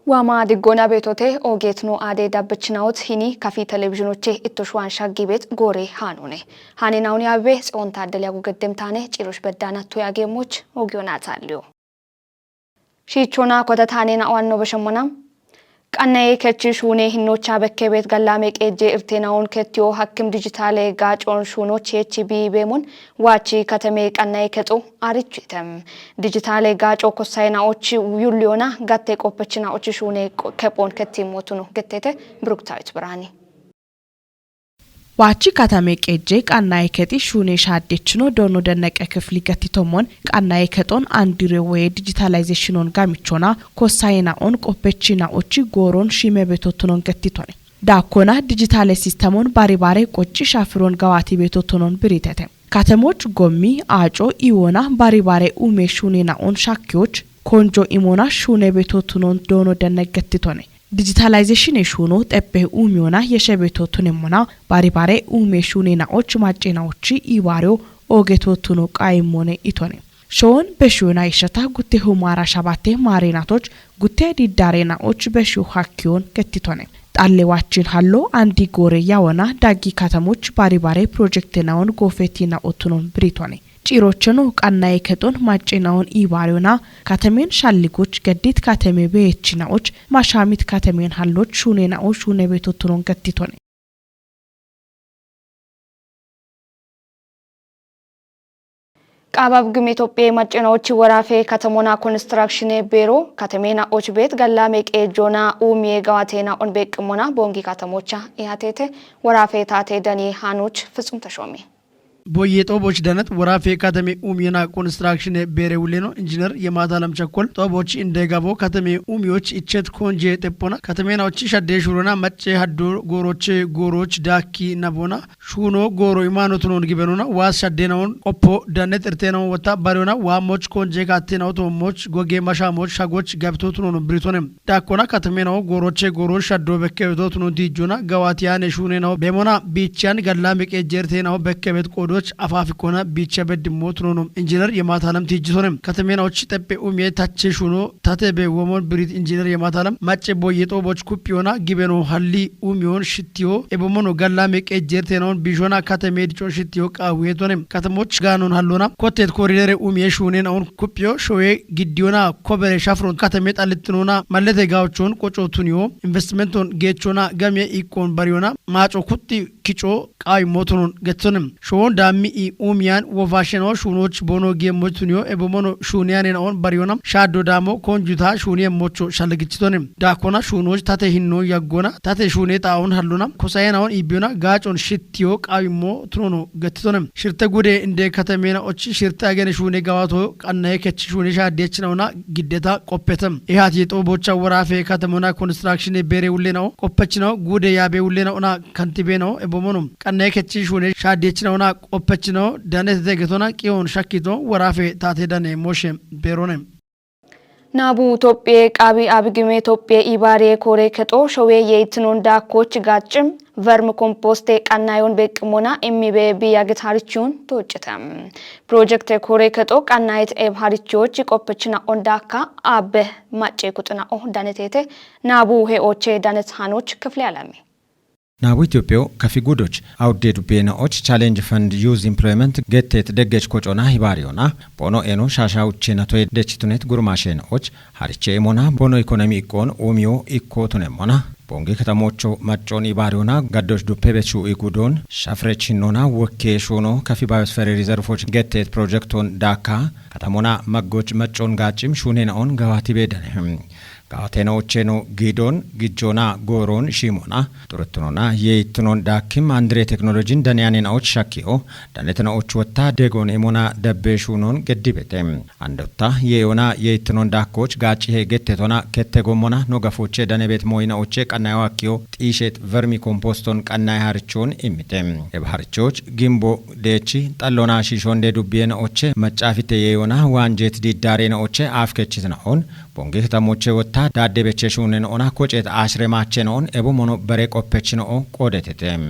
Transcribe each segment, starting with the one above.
ዋማ ድጎና ቤቶቴ ኦጌትኖ አዴ ዳብችናውት ሂኒ ካፊ ቴሌቪዥኖቼ እቶሽዋን ሻጊቤት ጎሬ ሃኑኔ ሃኔናውን ያቤ ጽዮን ታደል ያጉገደምታኔ ጭሮሽ በዳናቱ ያጌሞች ኦጊዮናታልዮ ሺቾና ኮተታኔና ዋኖ በሸሞናም ቀናዬ ከቺሽ ሁኔ ህኖቻ በከቤት ገላሜ ቄጄ እርቴናውን ከቲዮ ሐክም ዲጂታል ጋጮን ሹኖች ኤችቢ ቤሙን ዋቺ ከተሜ ቀናዬ ከጾ አርጭተም ዲጂታል ጋጮ ኮሳይናዎች ዩሊዮና ጋቴ ቆপችናዎች ሹኔ ከፖን ከቲሞቱ ነው ገቴተ ብሩክታዊት ብራኒ ዋቺ ከተሜ ቄጄ ቀናዬ ከቲ ሹኔ ሻዴችኖ ዶኖ ደነቀ ክፍሊ ገቲቶሞን ቀናዬ ከጦን አንዲሬው ዲጂታላይዜሽኑን ጋሚቾና ኮሳይናውን ቆপችናዎች ጎሮን ሺሜ ቤቶቱኖን ገቲቶኔ ዳኮና ዲጂታል ሲስተሙን ባሪባሬ ቆጭ ሻፍሮን ጋዋቲ ቤቶቱኖን ብሪተተ ከተሞች ጎሚ አጮ ኢዎና ባሪባሬ ኡሜ ሹኔናውን ሻኪዎች ኮንጆ ኢሞና ሹኔ ቤቶቱኖን ዶኖ ደነቀ ገቲቶኔ ዲጂታላይዜሽን የሹኖ ጠበ ኡሚዮና የሸቤቶቱንሞና ባሪባሬ ኡሜ ሹኔናዎች ማጬናዎች ኢባሪው ኦጌቶቱኖ ቃይሞኔ ኢቶኔ ሾን በሹና ይሸታ ጉቴ ሁማራ ሻባቴ ማሬናቶች ጉቴ ዲዳሬናዎች በሹ ሐኪዮን ገቲቶኔ ጣሌዋችን ሃሎ አንዲ ጎሬ ያወና ዳጊ ከተሞች ባሪባሬ ፕሮጀክትናውን ጎፌቲና ኦቱኖን ብሪቶኔ ጭሮችኑ ቀናዬ ከጦን ማጬናውን ኢባሪውና ከተሜን ሻሊጎች ገዲት ከተሜ በየችናዎች ማሻሚት ከተሜን ሃሎች ሹኔናዎች ሹኔ ቤቶቱኖን ገቲቶኔ ቃባብ ግም ኢትዮጵያ ማጬናዎች ወራፌ ከተሞና ኮንስትራክሽን ቢሮ ከተሜና ኦች ቤት ገላሜ ቄጆና ኡሜ ጋዋቴና ኦን ቤቅሞና ቦንጊ ከተሞቻ ያቴቴ ወራፌ ታቴ ደኒ ሃኖች ፍጹም ተሾሜ ቦዬ ጦቦች ደነት ወራፌ ከተሜ ኡሚና ኮንስትራክሽን ቤሬውሌኖ ኢንጂነር የማታለም ቸኮል ጦቦች እንደጋቦ ከተሜ ኡሚዎች እቸት ኮንጄ ጤፖና ከተሜናዎች ሸዴ ሹሩና መጬ ሀዶ ጎሮች ዳኪ ነቦና ሹኖ ጎሮ ኢማኖቱኖን ጊበኑና ዋስ ሸዴናውን ቆፖ ደነት እርቴናውን ወጣ ባሪውና ዋሞች ኮንጄ ካቴናው ቶሞች ጎጌ ማሻሞች ሻጎች ገብቶቱኖን ብሪቶንም ዳኮና ከተሜናው ጎሮች ሸዶ በከቤቶቱኖ ዲጆና ጋዋቲያን ሹኔናው ቤሞና ቢቻን ገላሜ ቄጀርቴናው በከቤት ቆዶ አፋፊኮና ቢቸ በድሞት ነው ኢንጂነር የማታለም ትጅቶንም ከተሜናዎች ጠጴ ኡሜ ታቼ ሹኖ ታተበ ወሞን ብሪት ኢንጂነር የማታለም ማጬ ቦዬ ጦቦች ኩፒዮና ጊቤኖ ሀሊ ኡሚዮን ሽቲዮ ኤቦሞኖ ገላሜ ቄጀርቴናውን ቢሾና ከተሜ ዲጮን ሽቲዮ ቃዌቶንም ከተሞች ጋኖን ሀሎና ኮቴት ኮሪደር ኡሜ ሹኔናውን ኩፒዮ ሾዌ ጊዲዮና ኮበሬ ሻፍሮን ከተሜ ጣልጥኖና ማለተ ጋዎቹን ቆጮቱኒዮ ኢንቨስትመንቱን ጌቾና ገሜ ኢኮን ባሪዮና ማጮ ኩቲ ኪጮ ቃይ ሞቱን ገቶንም ሾን ዳሚ ኡሚያን ወቫሽኖ ሹኖች ቦኖ ጌሞቱኒዮ ኤቦሞኖ ሹኒያኔናውን ባሪዮና ሻዶ ዳሞ ኮንጁታ ሹኒየ ሞቾ ሻለግችቶንም ዳኮና ሹኖች ታተ ሂኖ ያጎና ታተ ሹኔ ጣውን ሀሉና ኮሳየናውን ኢቢዮና ጋጮን ሽቲዮ ቃይሞ ትኖኖ ገትቶንም ሽርተ ጉዴ እንደ ከተሜናዎች ሽርተ አገነ ሹኔ ጋዋቶ ቀናዬ ከች ሹኔ ሻዴችናውና ግዴታ ቆፔተም ኢሃት የጦቦቻ ወራፌ ከተሞና ኮንስትራክሽን ቤሬውሌናው ቆፐችናው ጉዴ ያቤውሌናውና ከንቲቤናው ኤቦሞኖ ቀናዬ ከች ሹኔ ሻዴችናውና ቆፐችናው ዳነት ዘገቶና ቂዮን ሻኪቶ ወራፌ ታቴ ዳኔ ሞሼም ቤሮኔም ናቡ ኢትዮጵያ ቃቢ አብግሜ ኢትዮጵያ ኢባሬ ኮሬ ከጦ ሾዌ የኢትኖን ዳኮች ጋጭም ቨርም ኮምፖስት ቀናዩን በቅሞና ኤሚቤ ቢያግታሪቹን ተወጭተም ፕሮጀክት ኮሬ ከጦ ቀናይት ኤብ ሃሪቾች ቆපችና ኦንዳካ አበ ማጬ ቁጥና ኦ ዳነቴቴ ናቡ ሄኦቼ ዳነት ሃኖች ክፍለ ያላሚ ናቡ ኢትዮጵያ ከፊጉዶች አውዴዱ ቤናዎች ቻሌንጅ ፈንድ ዩዝ ኢምፕሎይመንት ገቴት ደገች ኮጮና ሂባሪዮና ቦኖ ኤኖ ሻሻውቼ ነቶ ደችቱኔት ጉርማሼናዎች ሃሪቼ ሞና ቦኖ ኢኮኖሚ ኢኮን ኡሚዮ ኢኮቱኔሞና ቦንጌ ከተሞቹ ማጮን ኢባሪዮና ጋዶች ዱፔቤቹ ኢጉዶን ሻፍሬቺኖና ወኬሾኖ ከፊ ባዮስፌር ሪዘርቮች ገቴት ፕሮጀክቶን ዳካ ከተሞና መጎች ማጮን ጋጭም ሹኔናውን ጋዋቲ ቤደነም ጋቴናዎቼኖ ጊዶን ግጆና ጎሮን ሺሞና ጡርትኖና የኢትኖን ዳኪም አንድሬ ቴክኖሎጂን ደንያኔናዎች ሻኪዮ ዳነተናዎች ወታ ደጎን ኤሞና ደበሹኖን ገዲበቴም አንደታ የዮና የኢትኖን ዳኮች ጋጪ ሄገቴቶና ከተጎሞና ኖጋፎቼ ደነቤት ሞይናዎቼ ቀናዩ አኪዮ ጢሼት ቨርሚ ኮምፖስቶን ቀናይ ሃርቾን ኢሚቴም የባህርቾች ጊምቦ ዴቺ ጣሎና ሺሾን ደዱቢየናዎቼ መጫፊቴ የዮና ዋንጄት ዲዳሬናዎቼ አፍከችትናውን ቦንጌ ከተሞቼ ወታ ዳዴበቼ ሹኔን ኦና ኮጬት አሽሬማቼ ነውን ኤቦሞኖ በሬ ቆፔችኖ ቆደቴቴም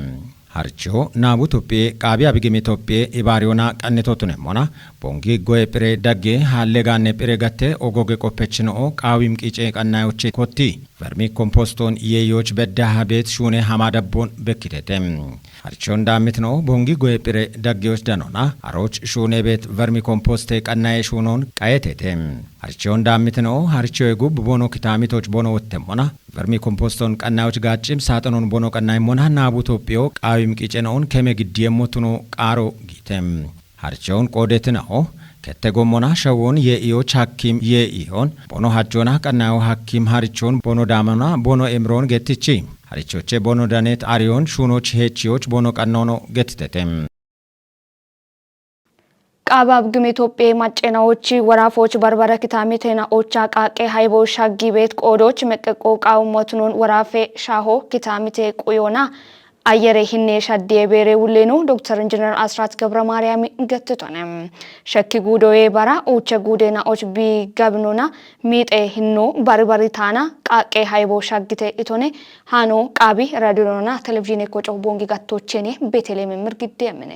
harcho nabu Itoophiyaa qaabii abigime Itoophiyaa ibaariyoona qannitootune mona bongi goe pire dagge halle gaanne pire gatte ogoge qophechinoo qaawim qicee qannaayochi kotti vermi kompostoon yeeyoch bedda habeet shuune hamadabboon bekkitetem harchoon daamitnoo bongi goe pire daggeyoch danona aroch shuune beet vermi komposte qannaaye shuunoon qayetetem harchoon daamitnoo harchoo gub bono kitaamitoch bono wottemona vermi kompostoon qannaayoch gaachim saaxanoon bono qannaayemona naabu Itoophiyaa qaawim qicenoon keme giddiyemmotuno qaaro gitem harchoon qoodetinao kette gommona shawon yeeyoch hakim yeeyon bono hajjona qannaayo hakim harchoon bono daamana bono emroon gettichi harichoche bono danet ariyon shuunoch hechiyoch bono qannoono gettitetem qaabab ግሜ ኢትዮጵያ ማጨናዎች ወራፎች በርበረ ኪታሚቴና ኦቻ ቃቄ ሃይቦ ሻጊ ቤት ቆዶች መቀቆ ቃውሞቱን ወራፌ ሻሆ ኪታሚቴ ቆዮና አየረ ሂኔ ሻዴ ቤሬ ውሌኑ ዶክተር ኢንጂነር አስራት ገብረ ማርያም ገትቶነም ሸኪ ጉዶዬ ባራ ኦቸ ጉዴና ኦች ቢጋብኑና ሚጤ ሂኖ በርበሪታና ቃቄ ሃይቦ ሻጊቴ ኢቶኔ ሃኖ ቃቢ ራዲዮና ቴሌቪዥን ኮጮ ቦንጊ ጋቶቼኔ ቤተሌም ምርግዴ ምኔ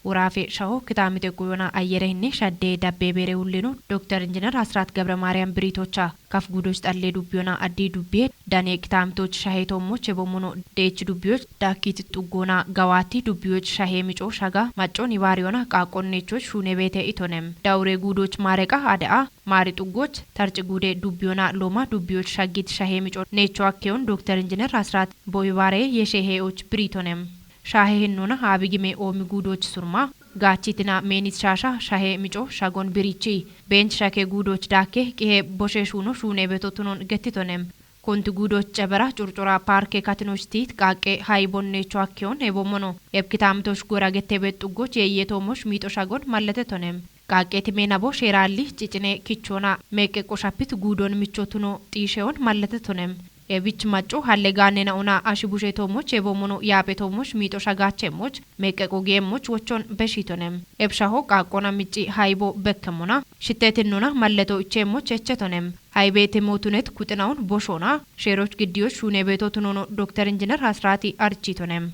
ወራፌ ሻሆ ክታሚቴ ቆዮና አየረ ሂኔ ሻዴ ዳቤ ቤሬ ውሌኑ ዶክተር ኢንጂነር አስራት ገብረ ማርያም ብሪቶቻ ካፍ ጉዶች ጣሌ ዱቢዮና አዲ ዱቤ ዳኔ ክታምቶች ሻሄቶሞች የቦሞኖ ዴች ዱቢዮች ዳኪት ጡጎና ጋዋቲ ዱቢዮች ሻሄ ሚጮ ሻጋ ማጮን ይባሪዮና ቃቆኔቾች ሹኔ ቤቴ ኢቶነም ዳውሬ ጉዶች ማረቃ አዳአ ማሪ ጡጎች ተርጭ ጉዴ ዱቢዮና ሎማ ዱቢዮች ሻጊት ሻሄ ሚጮ ኔቾ አኬውን ዶክተር ኢንጂነር አስራት ቦይባሬ የሼሄዎች ብሪቶነም ሻሄ ሂኖና አቢግሜ ኦሚ ጉዶች ሱርማ ጋቺትና ሜኒት ሻሻ ሻሄ ሚጮ ሻጎን ብሪቺ ቤንች ሻኬ ጉዶች ዳኬ ቂሄ ቦሼሹኖ ሹኔ ቤቶቱኖን ገትቶነም ኮንት ጉዶች ጨበራ ጩርጩራ ፓርኬ ካትኖች ቲት ቃቄ ሃይቦኔቾ አኬውን ኤቦሞኖ ኤብኪታምቶች ጎራ ገቴ ቤጡጎች የየቶሞች ሚጦ ሻጎን ማለተቶነም ቃቄት ሜናቦ ሼራሊ ጭጭኔ ኪቾና ሜቄ ቆሻፒት ጉዶን ሚቾቱኖ ጢሼውን ማለተቶነም ኤቢች ማጮ ሀለጋኔና ኡና አሽቡሼ ቶሞች ኤቦሞኖ ያቤ ቶሞች ሚጦ ሻጋቼሞች ሜቄቆ ጌሞች ወቾን በሺቶነም ኤብሻሆ ቃቆና ሚጪ ሃይቦ በከሞና ሽቴትኑና ማለቶ እቼሞች እቸቶነም ሃይቤት ሞቱነት ኩጥናውን ቦሾና ሼሮች ግዲዮች ሹኔ ቤቶቱኖ ዶክተር ኢንጂነር አስራቲ አርቺቶነም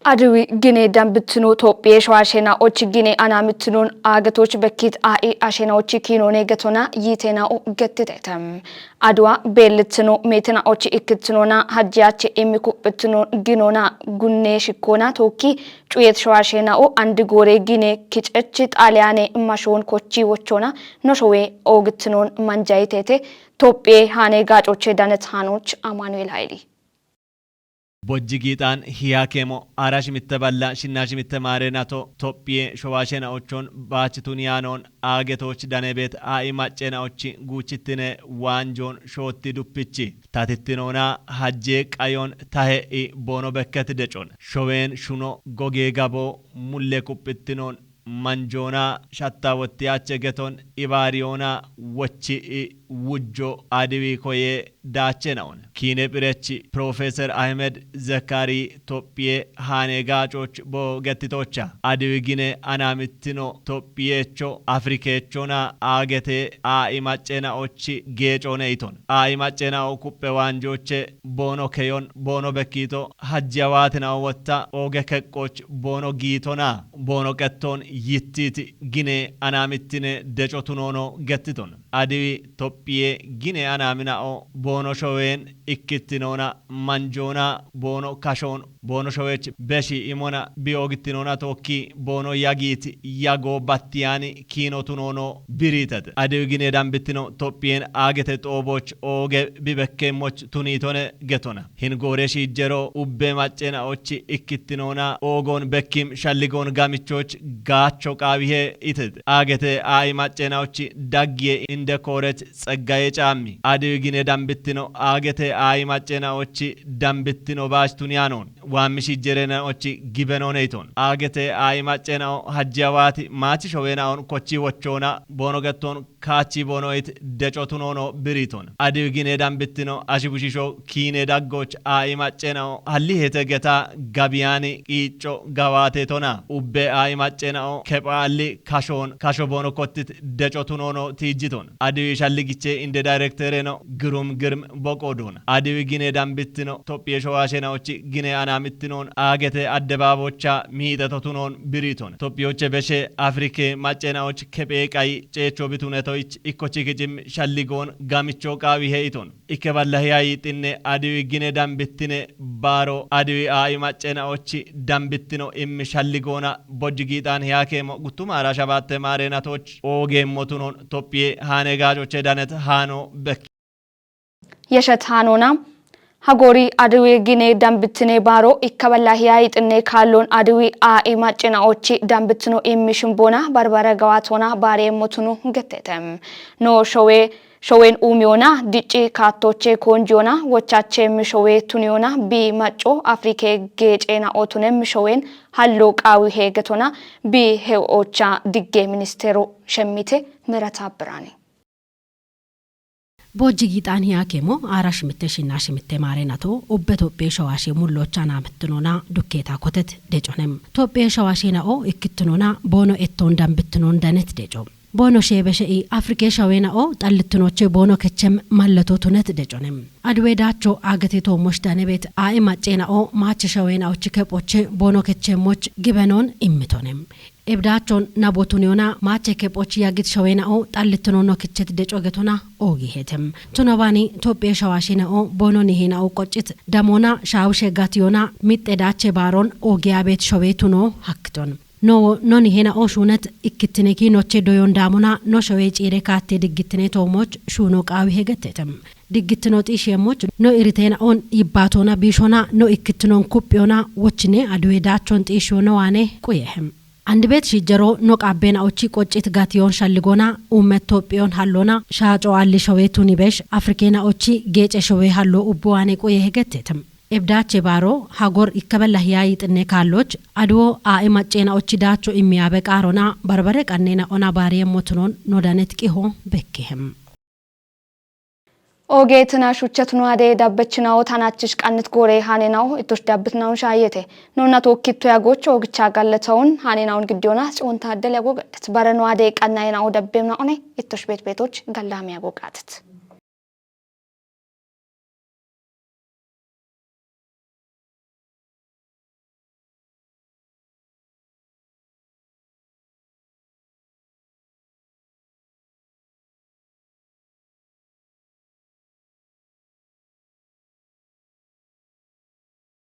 አድዊ ግኔ ዳምብትኖ ኢትዮጵያ ሸዋሸና ኦች ግኔ አናምትኖን አገቶች በኪት አኢ አሸናዎች ኪኖኔ ገቶና ይቴናኦ ገትተተም አድዋ ቤልትኖ ሜትና ኦች ኢክትኖና ሀጃች ኤሚኩብትኖ ግኖና ጉኔ ሽኮና ቶኪ ጩየት ሸዋሸናኦ አንድ ጎሬ ግኔ ኪጨች ጣሊያኔ ማሾን ኮቺ ወቾና ኖሾዌ ኦግትኖን ማንጃይቴቴ ኢትዮጵያ ሃኔ ጋጮች ዳነት ሃኖች አማኑኤል ኃይሊ ቦጅጊጣን ሂያኬሞ አራሽ ምተባላ ሽናሽ ምተማረናቶ ኢትዮጵያ ሸዋሸናዎቹን ባችቱንያኖን አገቶች ዳነቤት አይ ማጨናዎች ጉችትነ ዋንጆን ሾቲ ዱፕቺ ታትትኖና ሀጄ ቃዮን ታሄ ቦኖ በከት ደጮን ሾዌን ሹኖ ጎጌ ጋቦ ሙሌ ኩፕትኖን መንጆና ሻታወቲ አቸገቶን ኢባሪዮና ወቺ ውጆ አድዊ ኮዬ ዳቸናውን ኪኔ ጵረቺ ፕሮፌሰር አህመድ ዘካሪ ኢትዮጵያ ሃኔ ጋጮች ቦገትቶቻ አድዊ ግኔ አናምትኖ ኢትዮጵያቾ አፍሪኬቾና አገቴ አኢማጨናዎች ጌጮነ ይቶን አኢማጨናው ኩጴ ዋንጆቼ ቦኖ ከዮን ቦኖ በኪቶ ሀጃዋትናው ወታ ኦገከቆች ቦኖ ጊቶና ቦኖ ቀቶን ይቲት ግኔ አናምትነ ደጮቱኖኖ ገትቶን አድዊ ኢትዮጵያ ግኔ አናምናኦ ቦኖ ሾዌን ኢክትኖና መንጆና ቦኖ ካሾን ቦኖ ሾዌች በሺ ኢሞና ቢኦግትኖና ቶኪ ቦኖ ያጊት ያጎ ባቲያኒ ኪኖቱኖኖ ብሪተት አድዊ ግኔ ዳምብትኖ ኢትዮጵያን አገተ ጦቦች ኦገ ቢበከሞች ቱኒቶነ ገቶና ሂንጎሬሽ ይጀሮ ኡቤ ማጨናዎች ኢክትኖና ኦጎን በኪም ሻሊጎን ጋሚቾች ጋቾ ቃቢሄ ኢትት አገተ አይ ማጨናዎች ዳግየ እንደ ኮረት ጸጋዬ ጫሚ አድዊ ግኔ ዳምብትኖ አገተ አይ ማጨናዎች ዳምብትኖ ባሽቱንያኖን waamishi jireenaochi gibenooneyton aagete aayimaceenao hajjawaati maachi showeenaon kochi wochoona boonogattoon kaachi boonoit decotunoono biriton adiwigine dambittino ashibushisho kiine daggoch aayimaceenao halli hete getaa gabiyaani qiicco gawaateetona ubbe aayimaceenao kephaalli kasho boono kottit decotunoono tiijjiton adiwi shalligiche inde daayirekteereno girum girm boqoodun adiwigine dambittino Tophiyee showaasheenaochi gine anaamittinoon aagete addebaabocha miidhatotunoon biriton Tophiyooche beshe Afrikee macceenaoch kepheeqay ceechoo bitunetoich ikkochi kicim shalligoon gamichoo qaawii hee'iton ikke ballahiyayi xinne adiwi gine dambittine baaro adiwi aayi macceenaochi dambittino immi shalligoona bojjigiixaan hiyaakeemo guttumaara shabaatte maareenatoch oogeemmotunoon Tophiyee haane gaacoche danet haanoo bekki የሸት ሃኖና ሀጎሪ አድዌ ጊኔ ዳምብትኔ ባሮ ኢከበላሂያ ይጥኔ ካሎን አድዌ አኢ ማጭናኦቺ ዳምብትኖ ኢሚሽምቦና ባርባራ ገዋቶና ባሬ ሞቱኑ ገተተም ኖ ሾዌን ኡሚዮና ዲጪ ካቶቼ ኮንጆና ወቻቼ ምሾዌ ቱኒዮና ቢ ማጮ አፍሪኬ ጌጬና ኦቱነም ሾዌን ሀሎ ቃዊ ሄገቶና ቢ ሄኦቻ ዲጌ ሚኒስቴሩ ሸሚቴ ምረታ ብራኔ ቦጅጊጣን ያኬሞ አራሽ ምተሽና ሽምቴ ማሬናቶ ኦበ ቶጴ ሸዋሼ ሙሎቻና ምትኖና ዱኬታ ኮተት ደጮነም ቶጴ ሸዋሼናኦ እክትኖና ቦኖ ኤቶን ዳምብትኖን ዳነት ደጮ ቦኖ ሼበሸኢ አፍሪኬ ሸዌናኦ ጣልትኖቼ ቦኖ ከቸም ማለቶ ቱነት ደጮነም አድዌዳቾ አገቴቶ ሞሽዳኔ ቤት አይ ማጬናኦ ማች ሸዌናዎች ከጶቼ ቦኖ ከቸሞች ግበኖን ኢምቶነም ኤብዳቾን ናቦቱኒዮና ማቼ ከጶች ያግት ሸዌናኦ ጣልትኖኖ ክቸት ደጮገቶና ኦጊ ሄተም ቱኖባኒ ቶጴ ሸዋሼናኦ ቦኖን ይሄናኦ ቆጭት ደሞና ሻውሼ ጋቲዮና ሚጤዳቼ ባሮን ኦጊያ ቤት ሸዌቱኖ ሀክቶን ኖን ይሄናኦ ሹነት ኢክትኔኪ ኖቼ ዶዮን ዳሞና ኖ ሸዌ ጪሬ ካቴ ድግትኔ ቶሞች ሹኖ ቃዊ ሄገተተም ድግትኖ ጢሽየሞች ኖ ኢሪቴናኦን ይባቶና ቢሾና ኖ ኢክትኖን ኩጵዮና ወችኔ አድዌዳቾን ጢሽዮና ዋኔ ቁየህም አንድ ቤት ሽጀሮ ኖ ቃቤናኦቺ ቆጭት ጋቲዮን ሻልጎና ኡመት ቶጵዮን ሃሎና ሻጮ አሊ ሸዌቱን ይበሽ አፍሪኬናኦቺ ጌጬ ሸዌ ሃሎ ኡቦዋኔ ቆየ ሄገተተም ኤብዳቼ ባሮ ሀጎር ይከበላሂያ ይጥኔ ካሎች አድዎ አኢ ማጬናኦቺ ዳቾ ኢሚያበቃሮና በርበረ ቀኔና ኦና ባሪ ሞትኖን ኖዳነት ቂሆ በከህም ኦጌትና ሹቸትኑ አዴ ዳበችናው ታናችሽ ቃንት ጎሬ ሃኔናው እቶሽ ዳብትናውን ሻየቴ ኖናቶ ኪቶ ያጎች ኦግቻ ጋለተውን ሃኔናውን ግዲዮና ጽዮን ታደለ ያጎገት ባረኑ አዴ ቃናይናው ደበምና ኦኔ እቶሽ ቤቶች ጋላሚ ያጎቃትት